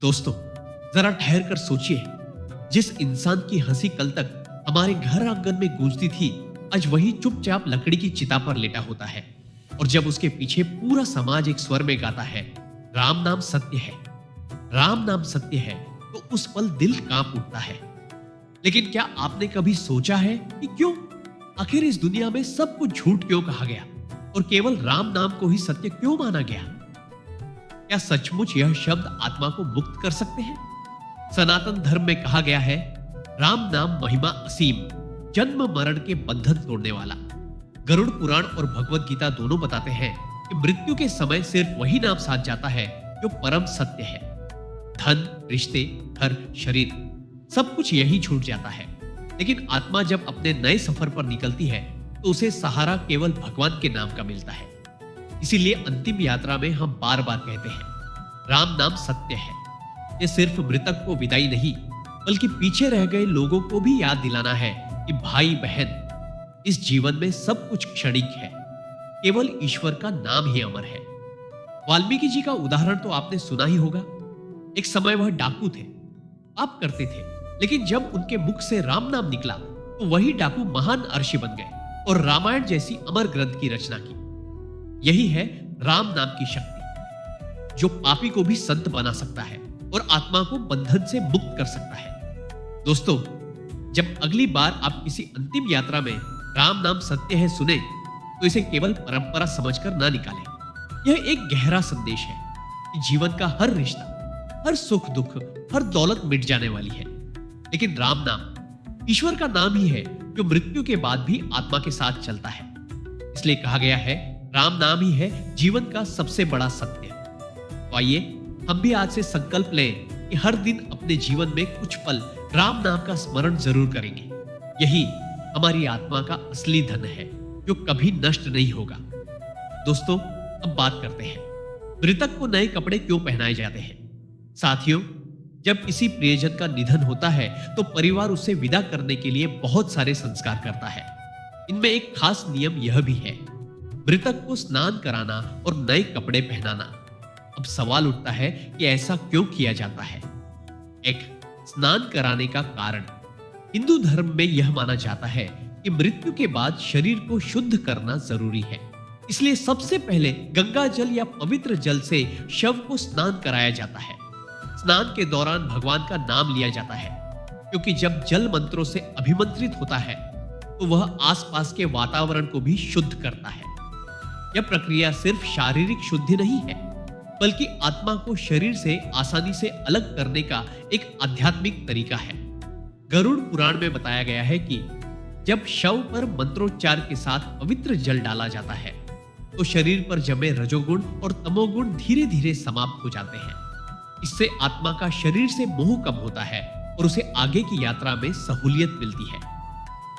दोस्तों, जरा ठहर कर सोचिए, जिस इंसान की हंसी कल तक हमारे घर आंगन में गूंजती थी, आज वही चुपचाप लकड़ी की चिता पर लेटा होता है। और जब उसके पीछे पूरा समाज एक स्वर में गाता है, राम नाम सत्य है, राम नाम सत्य है, तो उस पल दिल कांप उठता है। लेकिन क्या आपने कभी सोचा है कि क्यों, आखिर इस दुनिया में सब कुछ झूठ क्यों कहा गया और केवल राम नाम को ही सत्य क्यों माना गया? क्या सचमुच यह शब्द आत्मा को मुक्त कर सकते हैं? सनातन धर्म में कहा गया है, राम नाम महिमा असीम, जन्म मरण के बंधन तोड़ने वाला। गरुड़ पुराण और भगवत गीता दोनों बताते हैं कि मृत्यु के समय सिर्फ वही नाम साथ जाता है जो परम सत्य है। धन, रिश्ते, घर, शरीर, सब कुछ यही छूट जाता है। लेकिन आत्मा जब अपने नए सफर पर निकलती है तो उसे सहारा केवल भगवान के नाम का मिलता है। इसीलिए अंतिम यात्रा में हम बार बार कहते हैं, राम नाम सत्य है। ये सिर्फ मृतक को विदाई नहीं, बल्कि पीछे रह गए लोगों को भी याद दिलाना है कि भाई बहन, इस जीवन में सब कुछ क्षणिक है, केवल ईश्वर का नाम ही अमर है। वाल्मीकि जी का उदाहरण तो आपने सुना ही होगा। एक समय वह डाकू थे, पाप करते थे, लेकिन जब उनके मुख से राम नाम निकला तो वही डाकू महान अर्षि बन गए और रामायण जैसी अमर ग्रंथ की रचना की। यही है राम नाम की शक्ति, जो पापी को भी संत बना सकता है और आत्मा को बंधन से मुक्त कर सकता है। दोस्तों, जब अगली बार आप किसी अंतिम यात्रा में राम नाम सत्य है सुने, तो इसे केवल परंपरा समझकर ना निकालें। यह एक गहरा संदेश है कि जीवन का हर रिश्ता, हर सुख दुख, हर दौलत मिट जाने वाली है, लेकिन राम नाम ईश्वर का नाम ही है जो मृत्यु के बाद भी आत्मा के साथ चलता है। इसलिए कहा गया है, राम नाम ही है जीवन का सबसे बड़ा सत्य। तो आइए हम भी आज से संकल्प लें कि हर दिन अपने जीवन में कुछ पल राम नाम का स्मरण जरूर करेंगे। यही हमारी आत्मा का असली धन है, जो कभी नष्ट नहीं होगा। दोस्तों, अब बात करते हैं, मृतक को नए कपड़े क्यों पहनाए जाते हैं? साथियों, जब किसी प्रियजन का निधन होता है तो परिवार उसे विदा करने के लिए बहुत सारे संस्कार करता है। इनमें एक खास नियम यह भी है, मृतक को स्नान कराना और नए कपड़े पहनाना। अब सवाल उठता है कि ऐसा क्यों किया जाता है? एक, स्नान कराने का कारण। हिंदू धर्म में यह माना जाता है कि मृत्यु के बाद शरीर को शुद्ध करना जरूरी है। इसलिए सबसे पहले गंगा जल या पवित्र जल से शव को स्नान कराया जाता है। स्नान के दौरान भगवान का नाम लिया जाता है, क्योंकि जब जल मंत्रों से अभिमंत्रित होता है तो वह आसपास के वातावरण को भी शुद्ध करता है। यह प्रक्रिया सिर्फ शारीरिक शुद्धि नहीं है, बल्कि आत्मा को शरीर से आसानी से अलग करने का एक आध्यात्मिक तरीका है। गरुड़ पुराण में बताया गया है कि जब शव पर मंत्रोच्चार के साथ पवित्र जल डाला जाता है तो शरीर पर जमे रजोगुण और तमोगुण धीरे धीरे समाप्त हो जाते हैं। इससे आत्मा का शरीर से मोह कम होता है और उसे आगे की यात्रा में सहूलियत मिलती है।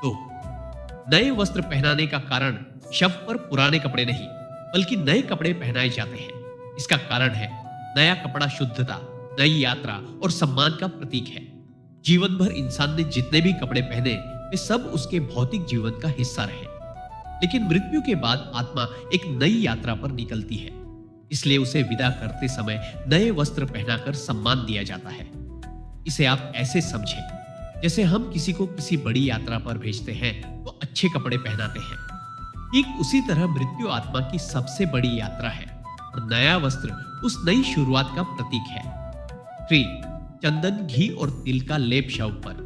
तो नए वस्त्र पहनाने का कारण शव पर पुराने कपड़े नहीं, बल्कि नए कपड़े पहनाए जाते हैं। इसका कारण है, नया कपड़ा शुद्धता, नई यात्रा और सम्मान का प्रतीक है। जीवन भर इंसान ने जितने भी कपड़े पहने, वे सब उसके भौतिक जीवन का हिस्सा रहे। लेकिन मृत्यु के बाद आत्मा एक नई यात्रा पर निकलती है, इसलिए उसे विदा करते समय नए वस्त्र पहनाकर सम्मान दिया जाता है। इसे आप ऐसे समझें जैसे हम किसी को किसी बड़ी यात्रा पर भेजते हैं तो अच्छे कपड़े पहनाते हैं। ठीक उसी तरह मृत्यु आत्मा की सबसे बड़ी यात्रा है और नया वस्त्र उस नई शुरुआत का प्रतीक है। 3. चंदन, घी और तिल का लेप शव पर।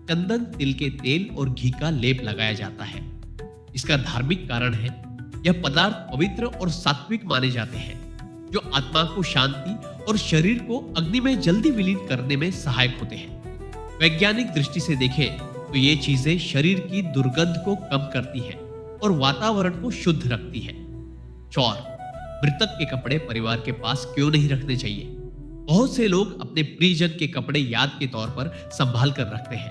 चंदन, तिल के तेल और घी का लेप लगाया जाता है। इसका धार्मिक कारण है, यह पदार्थ पवित्र और सात्विक माने जाते हैं, जो आत्मा को शांति और शरीर को अग्नि में जल्दी विलीन करने में सहायक होते हैं। वैज्ञानिक दृष्टि से देखें तो ये चीजें शरीर की दुर्गंध को कम करती हैं और वातावरण को शुद्ध रखती है। 4. मृतक के कपड़े परिवार के पास क्यों नहीं रखने चाहिए? बहुत से लोग अपने प्रियजन के कपड़े याद के तौर पर संभाल कर रखते हैं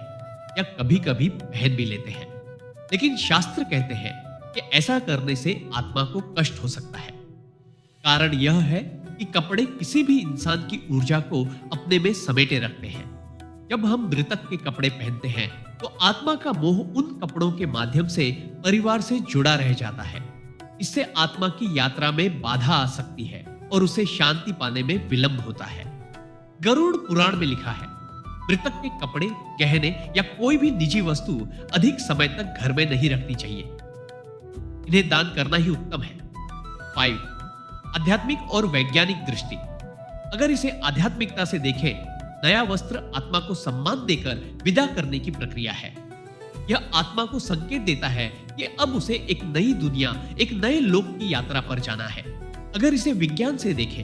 या कभी कभी पहन भी लेते हैं, लेकिन शास्त्र कहते हैं कि ऐसा करने से आत्मा को कष्ट हो सकता है। कारण यह है कि कपड़े किसी भी इंसान की ऊर्जा को अपने में समेटे रखते हैं। जब हम मृतक के कपड़े पहनते हैं तो आत्मा का मोह उन कपड़ों के माध्यम से परिवार से जुड़ा रह जाता है। इससे आत्मा की यात्रा में बाधा आ सकती है और उसे शांति पाने में विलंब होता है। गरुड़ पुराण में लिखा है, मृतक के कपड़े, गहने या कोई भी निजी वस्तु अधिक समय तक घर में नहीं रखनी चाहिए। इन्हें दान करना ही उत्तम है। 5. आध्यात्मिक और वैज्ञानिक दृष्टि। अगर इसे आध्यात्मिकता से देखें, नया वस्त्र आत्मा को सम्मान देकर विदा करने की प्रक्रिया है। यह आत्मा को संकेत देता है कि अब उसे एक नई दुनिया, एक नए लोक की यात्रा पर जाना है। अगर इसे विज्ञान से देखें,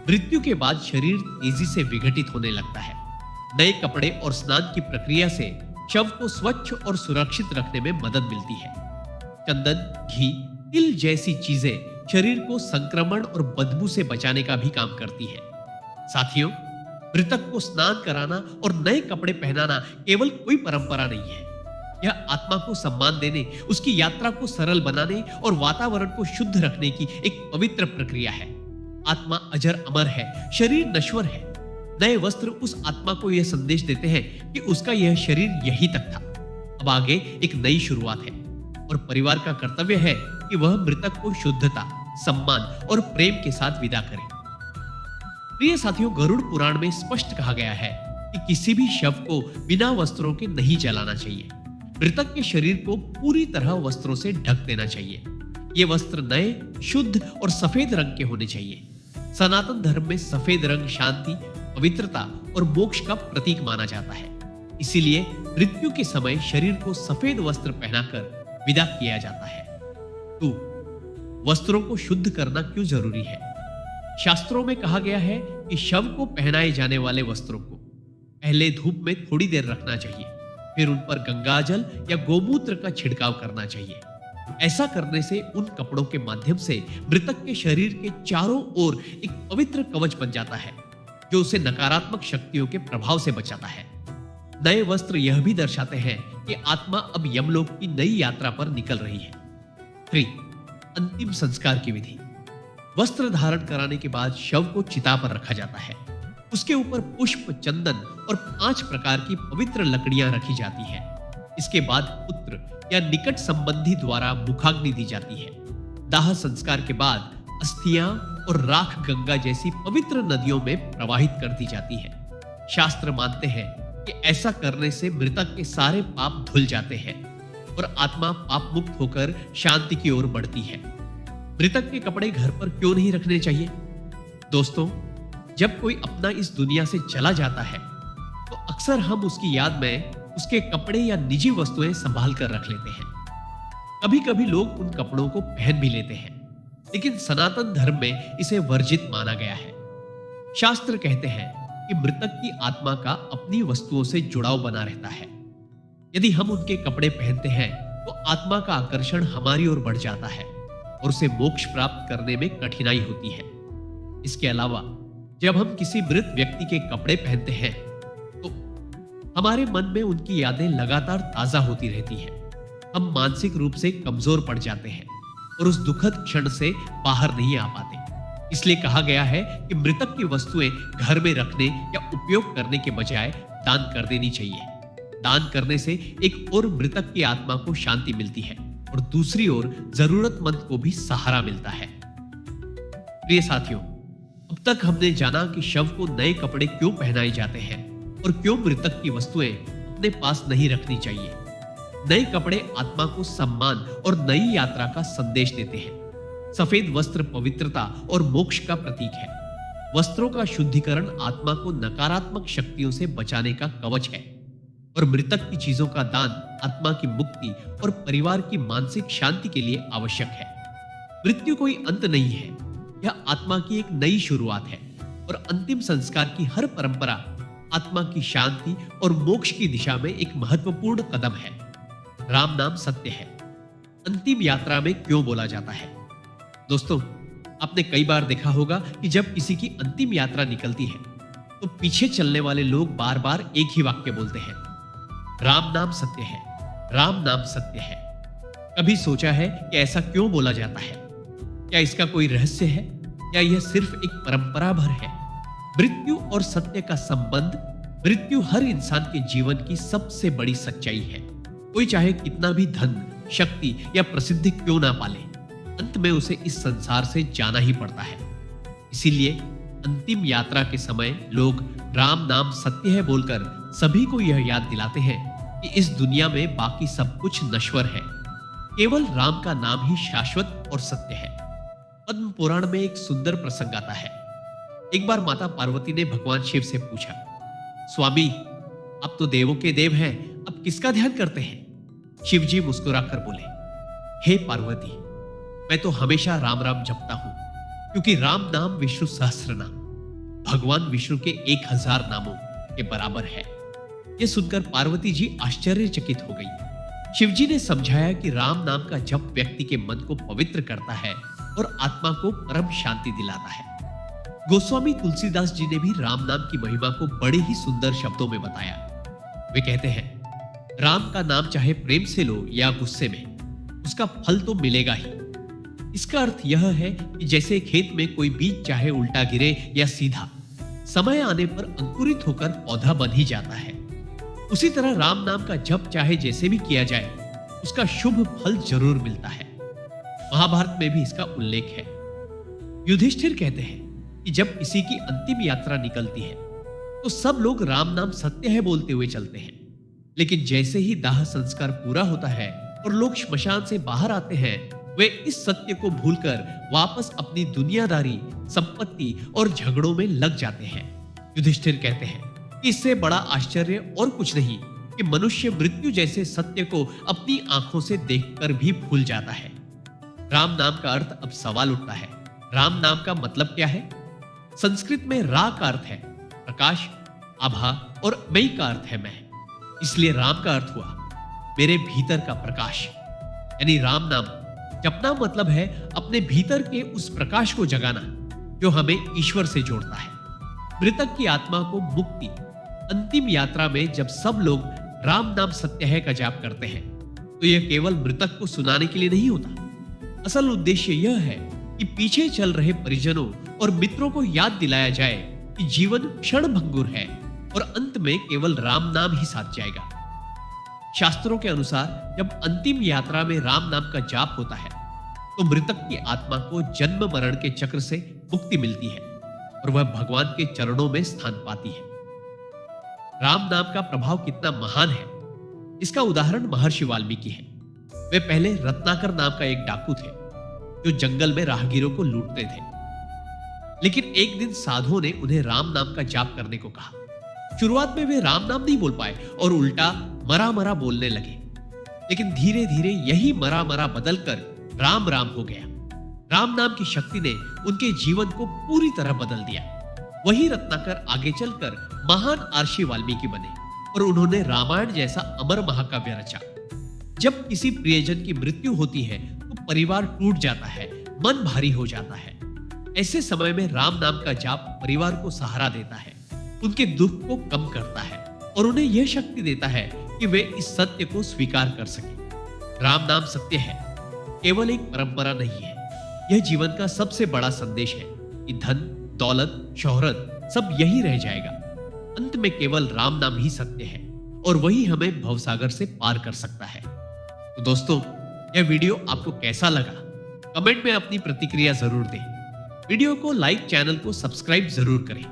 मृत्यु के बाद शरीर तेजी से विघटित होने लगता है। नए कपड़े और स्नान की प्रक्रिया से शव को स्वच्छ और सुरक्षित रखने में मदद मिलती है। चंदन, घी, तिल जैसी चीजें शरीर को संक्रमण और बदबू से बचाने का भी काम करती है। साथियों, मृतक को स्नान कराना और नए कपड़े पहनाना केवल कोई परंपरा नहीं है। यह आत्मा को सम्मान देने, उसकी यात्रा को सरल बनाने और वातावरण को शुद्ध रखने की एक पवित्र प्रक्रिया है। आत्मा अजर अमर है, शरीर नश्वर है। नए वस्त्र उस आत्मा को यह संदेश देते हैं कि उसका यह शरीर यहीं तक था, अब आगे एक नई शुरुआत है। और परिवार का कर्तव्य है कि वह मृतक को शुद्धता, सम्मान और प्रेम के साथ विदा करे। प्रिय साथियों, गरुड़ पुराण में स्पष्ट कहा गया है कि किसी भी शव को बिना वस्त्रों के नहीं जलाना चाहिए। मृतक के शरीर को पूरी तरह वस्त्रों से ढक देना चाहिए। ये वस्त्र नए, शुद्ध और सफेद रंग के होने चाहिए। सनातन धर्म में सफेद रंग शांति, पवित्रता और मोक्ष का प्रतीक माना जाता है। इसीलिए मृत्यु के समय शरीर को सफेद वस्त्र पहनाकर विदा किया जाता है। 2. वस्त्रों को शुद्ध करना क्यों जरूरी है? शास्त्रों में कहा गया है कि शव को पहनाए जाने वाले वस्त्रों को पहले धूप में थोड़ी देर रखना चाहिए, फिर उन पर गंगाजल या गोमूत्र का छिड़काव करना चाहिए। ऐसा करने से उन कपड़ों के माध्यम से मृतक के शरीर के चारों ओर एक पवित्र कवच बन जाता है, जो उसे नकारात्मक शक्तियों के प्रभाव से बचाता है। नए वस्त्र यह भी दर्शाते हैं कि आत्मा अब यमलोक की नई यात्रा पर निकल रही है। 3. अंतिम संस्कार की विधि। वस्त्र धारण कराने के बाद शव को चिता पर रखा जाता है। उसके ऊपर पुष्प, चंदन और 5 प्रकार की पवित्र लकड़ियां रखी जाती हैं। इसके बाद पुत्र या निकट संबंधी द्वारा मुखाग्नि दी जाती है। दाह संस्कार के बाद अस्थियां और राख गंगा जैसी पवित्र नदियों में प्रवाहित कर दी जाती है। शास्त्र मानते हैं कि ऐसा करने से मृतक के सारे पाप धुल जाते हैं और आत्मा पाप मुक्त होकर शांति की ओर बढ़ती है। मृतक के कपड़े घर पर क्यों नहीं रखने चाहिए? दोस्तों, जब कोई अपना इस दुनिया से चला जाता है तो अक्सर हम उसकी याद में उसके कपड़े या निजी वस्तुएं संभाल कर रख लेते हैं। कभी कभी लोग उन कपड़ों को पहन भी लेते हैं, लेकिन सनातन धर्म में इसे वर्जित माना गया है। शास्त्र कहते हैं कि मृतक की आत्मा का अपनी वस्तुओं से जुड़ाव बना रहता है। यदि हम उनके कपड़े पहनते हैं तो आत्मा का आकर्षण हमारी ओर बढ़ जाता है और उसे मोक्ष प्राप्त करने में कठिनाई होती है। इसके अलावा जब हम किसी मृत व्यक्ति के कपड़े पहनते हैं तो हमारे मन में उनकी यादें लगातार ताजा होती रहती हैं। हम मानसिक रूप से कमजोर पड़ जाते हैं और उस दुखद क्षण से बाहर नहीं आ पाते। इसलिए कहा गया है कि मृतक की वस्तुएं घर में रखने या उपयोग करने के बजाय दान कर देनी चाहिए। दान करने से एक ओर मृतक की आत्मा को शांति मिलती है और दूसरी ओर जरूरतमंद को भी सहारा मिलता है। प्रिय साथियों, अब तक हमने जाना कि शव को नए कपड़े क्यों पहनाए जाते हैं और क्यों मृतक की वस्तुएं अपने पास नहीं रखनी चाहिए। नए कपड़े आत्मा को सम्मान और नई यात्रा का संदेश देते हैं। सफेद वस्त्र पवित्रता और मोक्ष का प्रतीक है। वस्त्रों का शुद्धिकरण आत्मा को नकारात्मक शक्तियों से बचाने का कवच है और मृतक की चीजों का दान आत्मा की मुक्ति और परिवार की मानसिक शांति के लिए आवश्यक है। मृत्यु कोई अंत नहीं है, यह आत्मा की एक नई शुरुआत है और अंतिम संस्कार की हर परंपरा आत्मा की शांति और मोक्ष की दिशा में एक महत्वपूर्ण कदम है। राम नाम सत्य है। अंतिम यात्रा में क्यों बोला जाता है? दोस्तों, आपने कई बार देखा होगा कि जब किसी की अंतिम यात्रा निकलती है तो पीछे चलने वाले लोग बार बार एक ही वाक्य बोलते हैं, राम नाम सत्य है, राम नाम सत्य है। कभी सोचा है कि ऐसा क्यों बोला जाता है? क्या इसका कोई रहस्य है या यह सिर्फ एक परंपरा भर है? मृत्यु और सत्य का संबंध। मृत्यु हर इंसान के जीवन की सबसे बड़ी सच्चाई है। कोई चाहे कितना भी धन, शक्ति या प्रसिद्धि क्यों ना पाले, अंत में उसे इस संसार से जाना ही पड़ता है। इसीलिए अंतिम यात्रा के समय लोग राम नाम सत्य है बोलकर सभी को यह याद दिलाते हैं कि इस दुनिया में बाकी सब कुछ नश्वर है, केवल राम का नाम ही शाश्वत और सत्य है। पद्म पुराण में एक सुंदर प्रसंग आता है। एक बार माता पार्वती ने भगवान शिव से पूछा, स्वामी, अब तो देवों के देव हैं, अब किसका ध्यान करते हैं? शिव जी मुस्कुराकर बोले, हे पार्वती, मैं तो हमेशा राम राम जपता हूं, क्योंकि राम नाम विष्णु सहस्त्र नाम, भगवान विष्णु के 1000 नामों के बराबर है। यह सुनकर पार्वती जी आश्चर्यचकित हो गई। शिवजी ने समझाया कि राम नाम का जप व्यक्ति के मन को पवित्र करता है और आत्मा को परम शांति दिलाता है। गोस्वामी तुलसीदास जी ने भी राम नाम की महिमा को बड़े ही सुंदर शब्दों में बताया। वे कहते हैं, राम का नाम चाहे प्रेम से लो या गुस्से में, उसका फल तो मिलेगा ही। इसका अर्थ यह है कि जैसे खेत में कोई बीज चाहे उल्टा गिरे या सीधा, समय आने पर अंकुरित होकर पौधा बन ही जाता है। उसी तरह राम नाम का जप चाहे जैसे भी किया जाए, उसका शुभ फल जरूर मिलता है। महाभारत में भी इसका उल्लेख है। युधिष्ठिर कहते हैं कि जब किसी की अंतिम यात्रा निकलती है तो सब लोग राम नाम सत्य है बोलते हुए चलते हैं, लेकिन जैसे ही दाह संस्कार पूरा होता है और लोग श्मशान से बाहर आते हैं, वे इस सत्य को भूलकर वापस अपनी दुनियादारी, संपत्ति और झगड़ों में लग जाते हैं। युधिष्ठिर कहते हैं कि इससे बड़ा आश्चर्य और कुछ नहीं कि मनुष्य मृत्यु जैसे सत्य को अपनी आंखों से देखकर भी भूल जाता है। राम नाम का अर्थ अब सवाल उठता है, राम नाम का मतलब क्या है? संस्कृत में रा का अर्थ है प्रकाश, आभा और मई का अर्थ है मैं। इसलिए राम का अर्थ हुआ मेरे भीतर का प्रकाश, यानी राम नाम जपना मतलब है अपने भीतर के उस प्रकाश को जगाना जो हमें ईश्वर से जोड़ता है। मृतक की आत्मा को मुक्ति, अंतिम यात्रा में जब सब लोग राम नाम सत्य है का जाप करते हैं तो यह केवल मृतक को सुनाने के लिए नहीं होता। असल उद्देश्य यह है कि पीछे चल रहे परिजनों और मित्रों को याद दिलाया जाए कि जीवन क्षणभंगुर है और अंत में केवल राम नाम ही साथ जाएगा। शास्त्रों के अनुसार जब अंतिम यात्रा में राम नाम का जाप होता है तो मृतक की आत्मा को जन्म मरण के चक्र से मुक्ति मिलती है और वह भगवान के चरणों में स्थान पाती है। राम नाम का प्रभाव कितना महान है, इसका उदाहरण महर्षि वाल्मीकि है। वे पहले रत्नाकर नाम का एक डाकू थे जो जंगल में राहगीरों को लूटते थे, लेकिन एक दिन साधुओं ने उन्हें राम नाम का जाप करने को कहा। शुरुआत में वे राम नाम नहीं बोल पाए और उल्टा मरा मरा बोलने लगे, लेकिन धीरे धीरे यही मरा मरा बदलकर राम राम हो गया। राम नाम की शक्ति ने उनके जीवन को पूरी तरह बदल दिया। वही रत्नाकर आगे चलकर महान आर्षि वाल्मीकि बने और उन्होंने रामायण जैसा अमर महाकाव्य रचा। जब किसी प्रियजन की मृत्यु होती है तो परिवार टूट जाता है, मन भारी हो जाता है। ऐसे समय में राम नाम का जाप परिवार को सहारा देता है, उनके दुख को कम करता है और उन्हें यह शक्ति देता है कि वे इस सत्य को स्वीकार कर सकें। राम नाम सत्य है, केवल एक परंपरा नहीं है। यह जीवन का सबसे बड़ा संदेश है कि धन, दौलत, शोहरत सब यही रह जाएगा। अंत में केवल राम नाम ही सत्य है और वही हमें भवसागर से पार कर सकता है। तो दोस्तों, यह वीडियो आपको कैसा लगा? कमेंट में अपनी प्रतिक्रिया जरूर दें। वीडियो को लाइक, चैनल को सब्सक्राइब जरूर करें।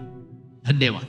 धन्यवाद।